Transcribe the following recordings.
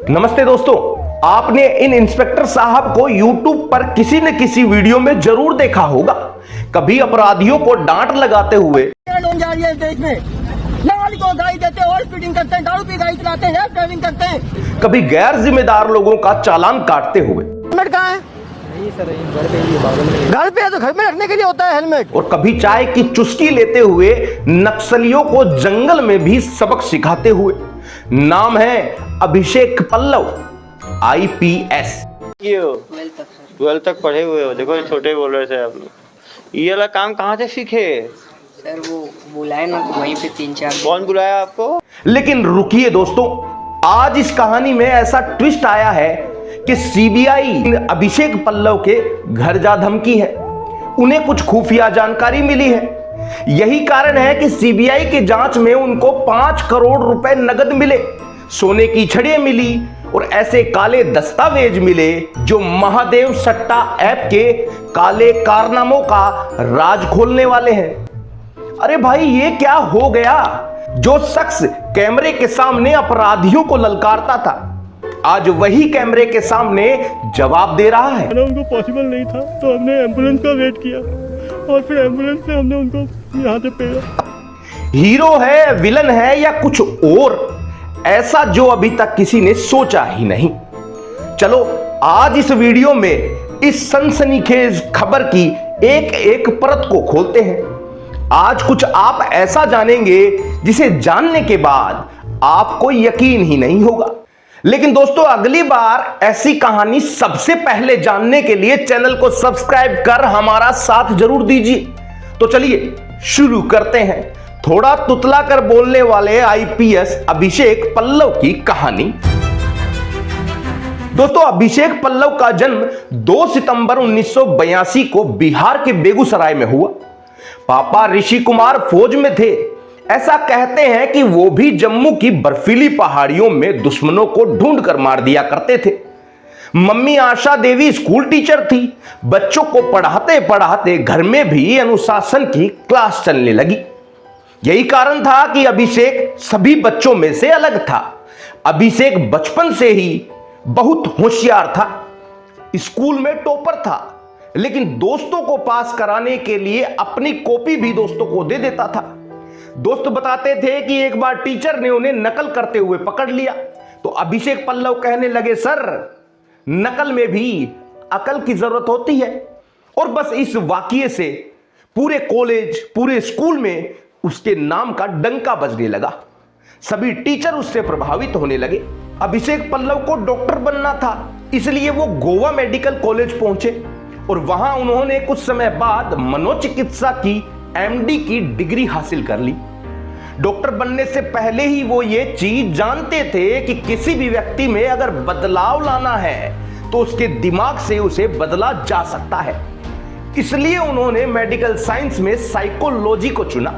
नमस्ते दोस्तों, आपने इन इंस्पेक्टर साहब को YouTube पर किसी न किसी वीडियो में जरूर देखा होगा। कभी अपराधियों को डांट लगाते हुए, जा रही है देश में, नाबालिग को गाड़ी देते हैं, स्पीडिंग करते हैं, दारू पी गाड़ी चलाते हैं, ड्राइविंग करते हैं। कभी गैर जिम्मेदार लोगों का चालान काटते हुए, हेलमेट कहाँ है? नहीं सर, घर पे है तो घर में रखने के लिए होता है हेलमेट। और कभी चाय की चुस्की लेते हुए नक्सलियों को जंगल में भी सबक सिखाते हुए। नाम है अभिषेक पल्लव, IPS। 12 तक पढ़े हुए हो, देखो छोटे बोल रहे थे आप लोग। ये वाला काम कहाँ से सीखे? सर वो बुलाए ना तो वहीं पे 3-4। कौन बुलाया आपको? लेकिन रुकिए दोस्तों, आज इस कहानी में ऐसा ट्विस्ट आया है कि CBI अभिषेक पल्लव के घर जा धमकी है। उन्हें कुछ खुफिया जानकारी मिली है। यही कारण है कि CBI की जांच में उनको 5 करोड़ रुपए नगद मिले, सोने की छड़ें मिली और ऐसे काले दस्तावेज मिले जो महादेव सट्टा ऐप के काले कारनामों का राज खोलने वाले हैं। अरे भाई, ये क्या हो गया? जो शख्स कैमरे के सामने अपराधियों को ललकारता था, आज वही कैमरे के सामने जवाब दे रहा है। उनको पॉसिबल नहीं था तो हमने एम्बुलेंस का वेट किया और फिर एम्बुलेंस से हमने उनको यहाँ से पेड़ा। हीरो है, विलन है या कुछ और, ऐसा जो अभी तक किसी ने सोचा ही नहीं। चलो आज इस वीडियो में इस सनसनीखेज खबर की एक एक परत को खोलते हैं। आज कुछ आप ऐसा जानेंगे जिसे जानने के बाद आपको यकीन ही नहीं होगा। लेकिन दोस्तों, अगली बार ऐसी कहानी सबसे पहले जानने के लिए चैनल को सब्सक्राइब कर हमारा साथ जरूर दीजिए। तो चलिए शुरू करते हैं थोड़ा तुतला कर बोलने वाले IPS अभिषेक पल्लव की कहानी। दोस्तों, अभिषेक पल्लव का जन्म 2 सितंबर 1982 को बिहार के बेगूसराय में हुआ। पापा ऋषि कुमार फौज में थे। ऐसा कहते हैं कि वो भी जम्मू की बर्फीली पहाड़ियों में दुश्मनों को ढूंढ कर मार दिया करते थे। Mummy Asha Devi school teacher थी। बच्चों को पढ़ाते पढ़ाते घर में भी अनुशासन की क्लास चलने लगी। यही कारण था कि अभिषेक सभी बच्चों में से अलग था। अभिषेक बचपन से ही बहुत होशियार था। स्कूल में टॉपर था, लेकिन दोस्तों को पास कराने के लिए अपनी कॉपी भी दोस्तों को दे देता था। दोस्त बताते थे कि एक बार टीचर ने उन्हें नकल करते हुए पकड़ लिया तो अभिषेक पल्लव कहने लगे, सर नकल में भी अकल की जरूरत होती है। और बस इस वाकये से पूरे कॉलेज, पूरे स्कूल में उसके नाम का डंका बजने लगा। सभी टीचर उससे प्रभावित होने लगे। अभिषेक पल्लव को डॉक्टर बनना था, इसलिए वो गोवा मेडिकल कॉलेज पहुंचे और वहां उन्होंने कुछ समय बाद मनोचिकित्सा की MD की डिग्री हासिल कर ली। डॉक्टर बनने से पहले ही वो ये चीज जानते थे कि किसी भी व्यक्ति में अगर बदलाव लाना है तो उसके दिमाग से उसे बदला जा सकता है। इसलिए उन्होंने मेडिकल साइंस में साइकोलॉजी को चुना।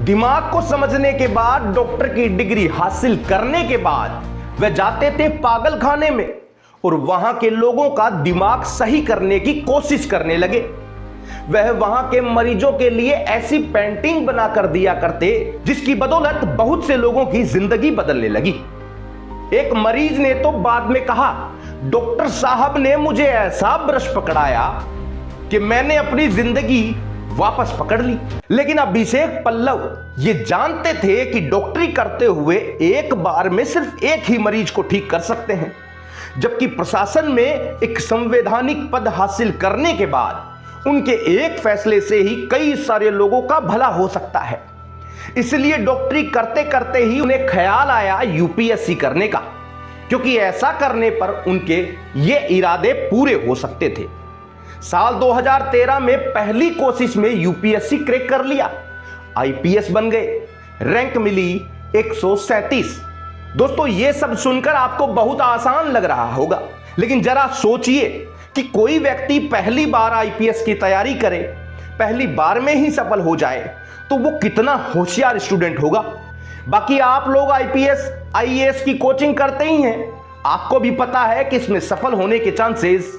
दिमाग को समझने के बाद, डॉक्टर की डिग्री हासिल करने के बाद वे जाते थे पागल खाने में और वहां के लोगों का दिमाग सही करने की कोशिश करने लगे। वह वहां के मरीजों के लिए ऐसी पेंटिंग बना कर दिया करते जिसकी बदौलत बहुत से लोगों की जिंदगी बदलने लगी। एक मरीज ने तो बाद में कहा, डॉक्टर साहब ने मुझे ऐसा ब्रश पकड़ाया कि मैंने अपनी जिंदगी वापस पकड़ ली। लेकिन अभिषेक पल्लव ये जानते थे कि डॉक्टरी करते हुए एक बार में सिर्फ एक ही मरीज को ठीक कर सकते हैं, जबकि प्रशासन में एक संवैधानिक पद हासिल करने के बाद उनके एक फैसले से ही कई सारे लोगों का भला हो सकता है। इसलिए डॉक्टरी करते करते ही उन्हें ख्याल आया UPSC करने का, क्योंकि ऐसा करने पर उनके ये इरादे पूरे हो सकते थे। साल 2013 में पहली कोशिश में UPSC क्रैक कर लिया। IPS बन गए। रैंक मिली 137। दोस्तों, ये सब सुनकर आपको बहुत आसान लग रहा होगा, लेकिन जरा सोचिए कि कोई व्यक्ति पहली बार IPS की तैयारी करे, पहली बार में ही सफल हो जाए, तो वो कितना होशियार स्टूडेंट होगा। बाकी आप लोग IPS, IAS की कोचिंग करते ही हैं, आपको भी पता है कि इसमें सफल होने के चांसेस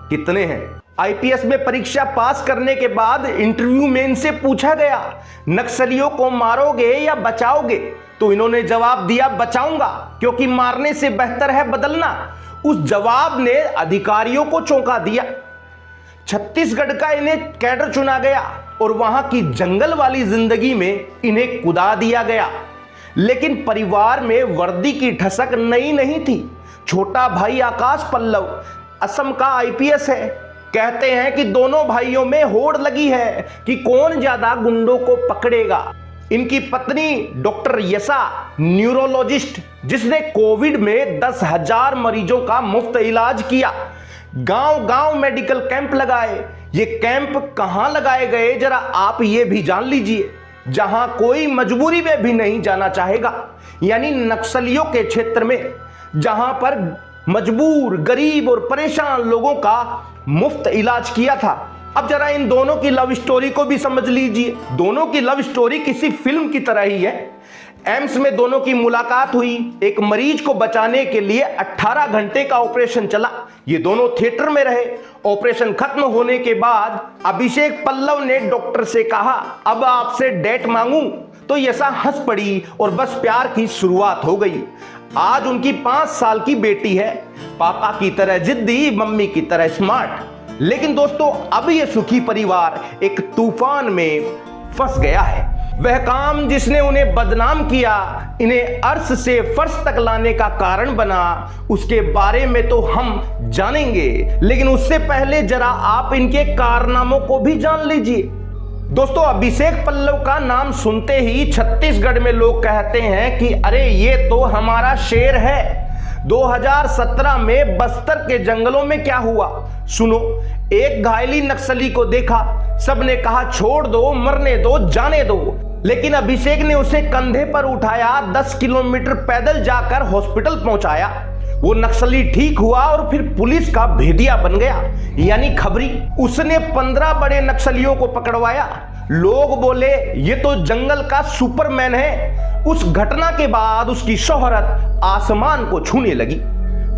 कितने हैं। आईपीएस में परीक्षा पास करने के बाद इंटरव्यू में इनसे पूछा गया, नक्सलियों को मारोगे या बचाओगे? तो इन्होंने जवाब दिया, बचाऊंगा, क्योंकि मारने से बेहतर है बदलना। उस जवाब ने अधिकारियों को चौंका दिया। छत्तीसगढ़ का इन्हें कैडर चुना गया और वहां की जंगल वाली जिंदगी में इन्हें कुदा दिया गया। लेकिन परिवार में वर्दी की ठसक नई नहीं थी। छोटा भाई आकाश पल्लव असम का आईपीएस है। कहते हैं कि दोनों भाइयों में होड़ लगी है कि कौन ज्यादा गुंडों को पकड़ेगा। इनकी पत्नी डॉक्टर यशा, न्यूरोलॉजिस्ट, जिसने कोविड में 10,000 मरीजों का मुफ्त इलाज किया। गांव गांव मेडिकल कैंप लगाए। ये कैंप कहां लगाए गए जरा आप ये भी जान लीजिए, जहां कोई मजबूरी में भी नहीं जाना चाहेगा, यानी नक्सलियों के क्षेत्र में, जहां पर मजबूर, गरीब और परेशान लोगों का मुफ्त इलाज किया था। अब जरा इन दोनों की लव स्टोरी को भी समझ लीजिए। दोनों की लव स्टोरी किसी फिल्म की तरह ही है। एम्स में दोनों की मुलाकात हुई। एक मरीज को बचाने के लिए 18 घंटे का ऑपरेशन चला। ये दोनों थिएटर में रहे। ऑपरेशन खत्म होने के बाद अभिषेक पल्लव ने डॉक्टर से कहा, अब आपसे डेट मांगूं? तो यशा हंस पड़ी और बस प्यार की शुरुआत हो गई। आज उनकी 5 साल की बेटी है। पापा की तरह जिद्दी, मम्मी की तरह स्मार्ट। लेकिन दोस्तों, अब यह सुखी परिवार एक तूफान में फंस गया है। वह काम जिसने उन्हें बदनाम किया, इन्हें अर्श से फर्श तक लाने का कारण बना, उसके बारे में तो हम जानेंगे। लेकिन उससे पहले जरा आप इनके कारनामों को भी जान लीजिए। दोस्तों, अभिषेक पल्लव का नाम सुनते ही छत्तीसगढ़ में लोग कहते हैं कि अरे ये तो हमारा शेर है। 2017 में बस्तर के जंगलों में क्या हुआ सुनो। एक घायली नक्सली को देखा, सबने कहा छोड़ दो, मरने दो, जाने दो। लेकिन अभिषेक ने उसे कंधे पर उठाया, 10 किलोमीटर पैदल जाकर हॉस्पिटल पहुंचाया। वो नक्सली ठीक हुआ और फिर पुलिस का भेदिया बन गया, यानी खबरी। उसने 15 बड़े नक्सलियों को पकड़वाया। लोग बोले ये तो जंगल का सुपरमैन है। उस घटना के बाद उसकी शोहरत आसमान को छूने लगी।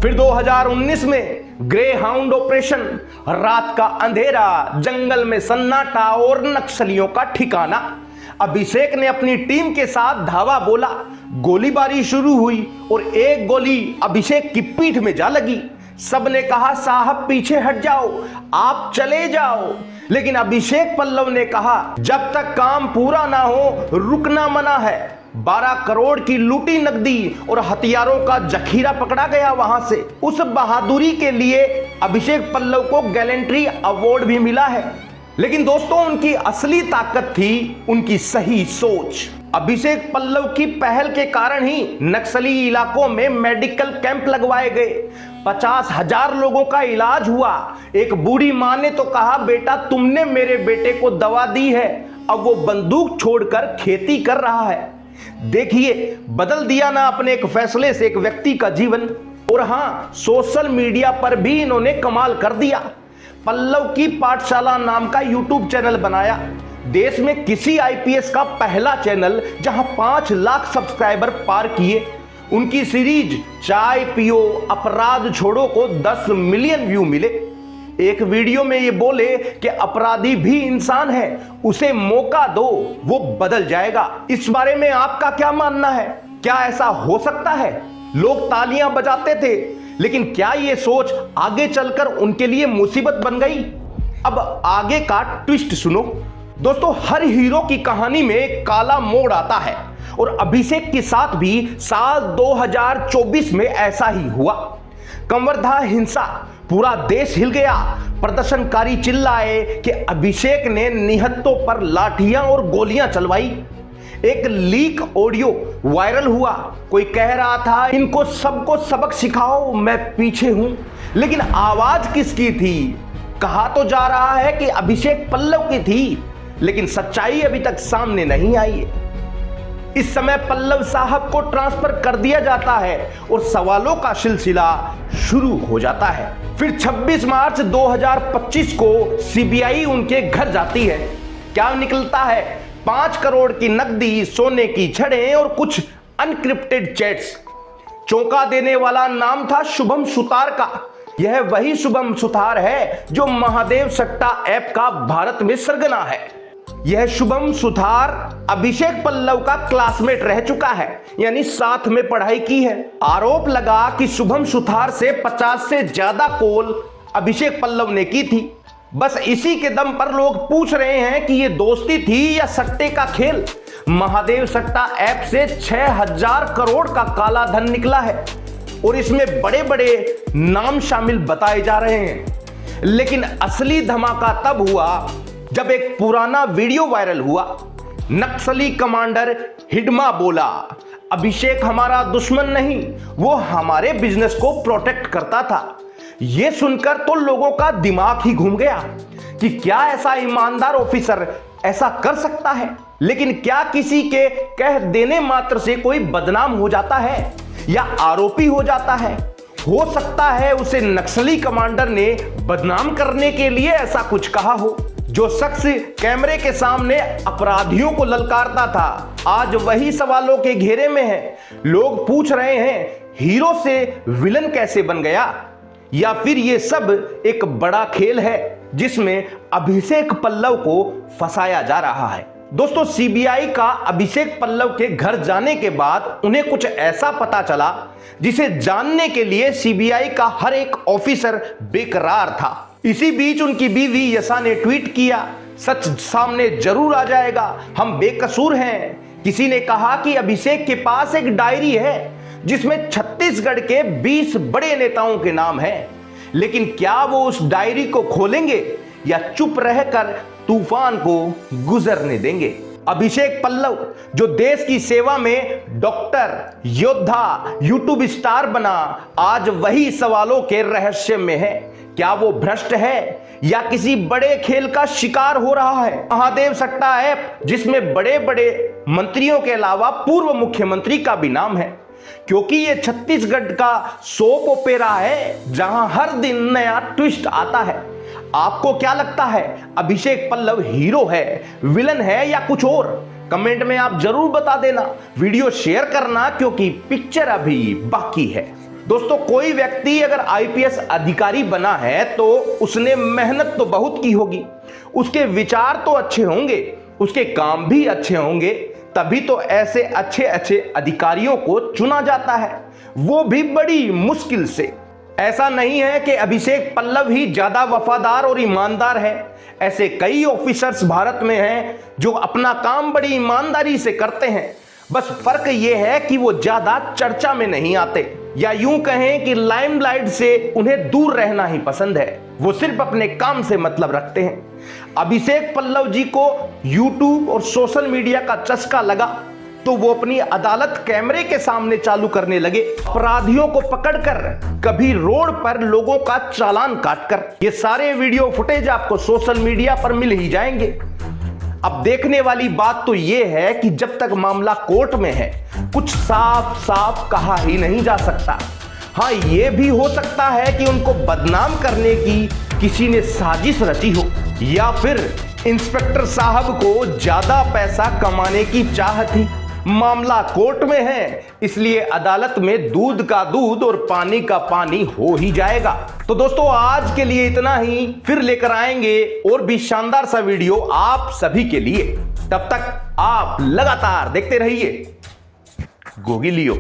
फिर 2019 में ग्रे हाउंड ऑपरेशन, रात का अंधेरा, जंगल में सन्नाटा और नक्सलियों का ठिकाना। अभिषेक ने अपनी टीम के साथ धावा बोला। गोलीबारी शुरू हुई और एक गोली अभिषेक की पीठ में जा लगी। सबने कहा साहब पीछे हट जाओ, आप चले जाओ। लेकिन अभिषेक पल्लव ने कहा जब तक काम पूरा ना हो रुकना मना है। 12 करोड़ की लूटी नकदी और हथियारों का जखीरा पकड़ा गया वहां से। उस बहादुरी के लिए अभिषेक पल्लव को गैलेंट्री अवार्ड भी मिला है। लेकिन दोस्तों, उनकी असली ताकत थी उनकी सही सोच। अभिषेक पल्लव की पहल के कारण ही नक्सली इलाकों में मेडिकल कैंप लगवाए गए। 50,000 लोगों का इलाज हुआ। एक बूढ़ी मां ने तो कहा बेटा तुमने मेरे बेटे को दवा दी है, अब वो बंदूक छोड़कर खेती कर रहा है। देखिए, बदल दिया ना अपने एक फैसले से एक व्यक्ति का जीवन। और हां, सोशल मीडिया पर भी इन्होंने कमाल कर दिया। पल्लव की पाठशाला नाम का यूट्यूब चैनल बनाया। देश में किसी आईपीएस का पहला चैनल जहां 5 लाख सब्सक्राइबर पार किए। उनकी सीरीज चाय पियो अपराध छोड़ो को 10 मिलियन व्यू मिले। एक वीडियो में ये बोले कि अपराधी भी इंसान है, उसे मौका दो, वो बदल जाएगा। इस बारे में आपका क्या मानना है? क्या ऐसा हो सकता है? लोग तालियां बजाते थे, लेकिन क्या ये सोच आगे चलकर उनके लिए मुसीबत बन गई? अब आगे का ट्विस्ट सुनो। दोस्तों, हर हीरो की कहानी में एक काला मोड़ आता है और अभिषेक के साथ भी साल 2024 में ऐसा ही हुआ। कंवरधा हिंसा, पूरा देश हिल गया। प्रदर्शनकारी चिल्लाए कि अभिषेक ने निहत्तों पर लाठियां और गोलियां चलवाई। एक लीक ऑडियो वायरल हुआ। कोई कह रहा था इनको सबको सबक सिखाओ, मैं पीछे हूं। लेकिन आवाज किसकी थी? कहा तो जा रहा है कि अभिषेक पल्लव की थी, लेकिन सच्चाई अभी तक सामने नहीं आई है। इस समय पल्लव साहब को ट्रांसफर कर दिया जाता है और सवालों का सिलसिला शुरू हो जाता है। फिर 26 मार्च 2025 को सीबीआई उनके घर जाती है। क्या निकलता है? 5 करोड़ की नकदी, सोने की छड़ें और कुछ अनक्रिप्टेड चैट्स। चौंका देने वाला नाम था शुभम सुतार का। यह वही शुभम सुतार है जो महादेव सट्टा ऐप का भारत में सरगना है। यह शुभम सुतार अभिषेक पल्लव का क्लासमेट रह चुका है, यानी साथ में पढ़ाई की है। आरोप लगा कि शुभम सुतार से 50 से ज्यादा कॉल अभिषेक पल्लव ने की थी। बस इसी के दम पर लोग पूछ रहे हैं कि यह दोस्ती थी या सट्टे का खेल। महादेव सट्टा ऐप से 6000 करोड़ का काला धन निकला है और इसमें बड़े बड़े नाम शामिल बताए जा रहे हैं। लेकिन असली धमाका तब हुआ जब एक पुराना वीडियो वायरल हुआ। नक्सली कमांडर हिडमा बोला, अभिषेक हमारा दुश्मन नहीं, वो हमारे बिजनेस को प्रोटेक्ट करता था। यह सुनकर तो लोगों का दिमाग ही घूम गया कि क्या ऐसा ईमानदार ऑफिसर ऐसा कर सकता है। लेकिन क्या किसी के कह देने मात्र से कोई बदनाम हो जाता है या आरोपी हो जाता है? हो सकता है उसे नक्सली कमांडर ने बदनाम करने के लिए ऐसा कुछ कहा हो। जो शख्स कैमरे के सामने अपराधियों को ललकारता था, आज वही सवालों के घेरे में है। लोग पूछ रहे हैं, हीरो से विलन कैसे बन गया? या फिर यह सब एक बड़ा खेल है जिसमें अभिषेक पल्लव को फंसाया जा रहा है? दोस्तों, सीबीआई का अभिषेक पल्लव के घर जाने के बाद उन्हें कुछ ऐसा पता चला जिसे जानने के लिए सीबीआई का हर एक ऑफिसर बेकरार था। इसी बीच उनकी बीवी यशा ने ट्वीट किया, सच सामने जरूर आ जाएगा, हम बेकसूर हैं। किसी ने कहा कि अभिषेक के पास एक डायरी है जिसमें छत्तीसगढ़ के 20 बड़े नेताओं के नाम हैं। लेकिन क्या वो उस डायरी को खोलेंगे या चुप रहकर तूफान को गुजरने देंगे? अभिषेक पल्लव जो देश की सेवा में डॉक्टर, योद्धा, यूट्यूब स्टार बना, आज वही सवालों के रहस्य में है। क्या वो भ्रष्ट है या किसी बड़े खेल का शिकार हो रहा है? महादेव सट्टा ऐप जिसमें बड़े बड़े मंत्रियों के अलावा पूर्व मुख्यमंत्री का भी नाम है, क्योंकि ये छत्तीसगढ़ का सोप ओपेरा है जहां हर दिन नया ट्विस्ट आता है। आपको क्या लगता है, अभिषेक पल्लव हीरो है, विलन है या कुछ और? कमेंट में आप जरूर बता देना। वीडियो शेयर करना क्योंकि पिक्चर अभी बाकी है। दोस्तों, कोई व्यक्ति अगर आईपीएस अधिकारी बना है तो उसने मेहनत तो बहुत की होगी, उसके विचार तो अच्छे होंगे, उसके काम भी अच्छे होंगे, तभी तो ऐसे अच्छे अच्छे अधिकारियों को चुना जाता है, वो भी बड़ी मुश्किल से। ऐसा नहीं है कि अभिषेक पल्लव ही ज्यादा वफादार और ईमानदार है। ऐसे कई ऑफिसर्स भारत में हैं जो अपना काम बड़ी ईमानदारी से करते हैं। बस फर्क यह है कि वो ज्यादा चर्चा में नहीं आते, या यूं कहें कि लाइमलाइट से उन्हें दूर रहना ही पसंद है। वो सिर्फ अपने काम से मतलब रखते हैं। अभिषेक पल्लव जी को यूट्यूब और सोशल मीडिया का चस्का लगा तो वो अपनी अदालत कैमरे के सामने चालू करने लगे, अपराधियों को पकड़कर, कभी रोड पर लोगों का चालान काटकर। ये सारे वीडियो फुटेज आपको सोशल मीडिया पर मिल ही जाएंगे। अब देखने वाली बात तो यह है कि जब तक मामला कोर्ट में है कुछ साफ साफ कहा ही नहीं जा सकता। हाँ, यह भी हो सकता है कि उनको बदनाम करने की किसी ने साजिश रची हो, या फिर इंस्पेक्टर साहब को ज्यादा पैसा कमाने की चाह थी। मामला कोर्ट में है, इसलिए अदालत में दूध का दूध और पानी का पानी हो ही जाएगा। तो दोस्तों, आज के लिए इतना ही, फिर लेकर आएंगे और भी शानदार सा वीडियो आप सभी के लिए। तब तक आप लगातार देखते रहिए गोगी लियो।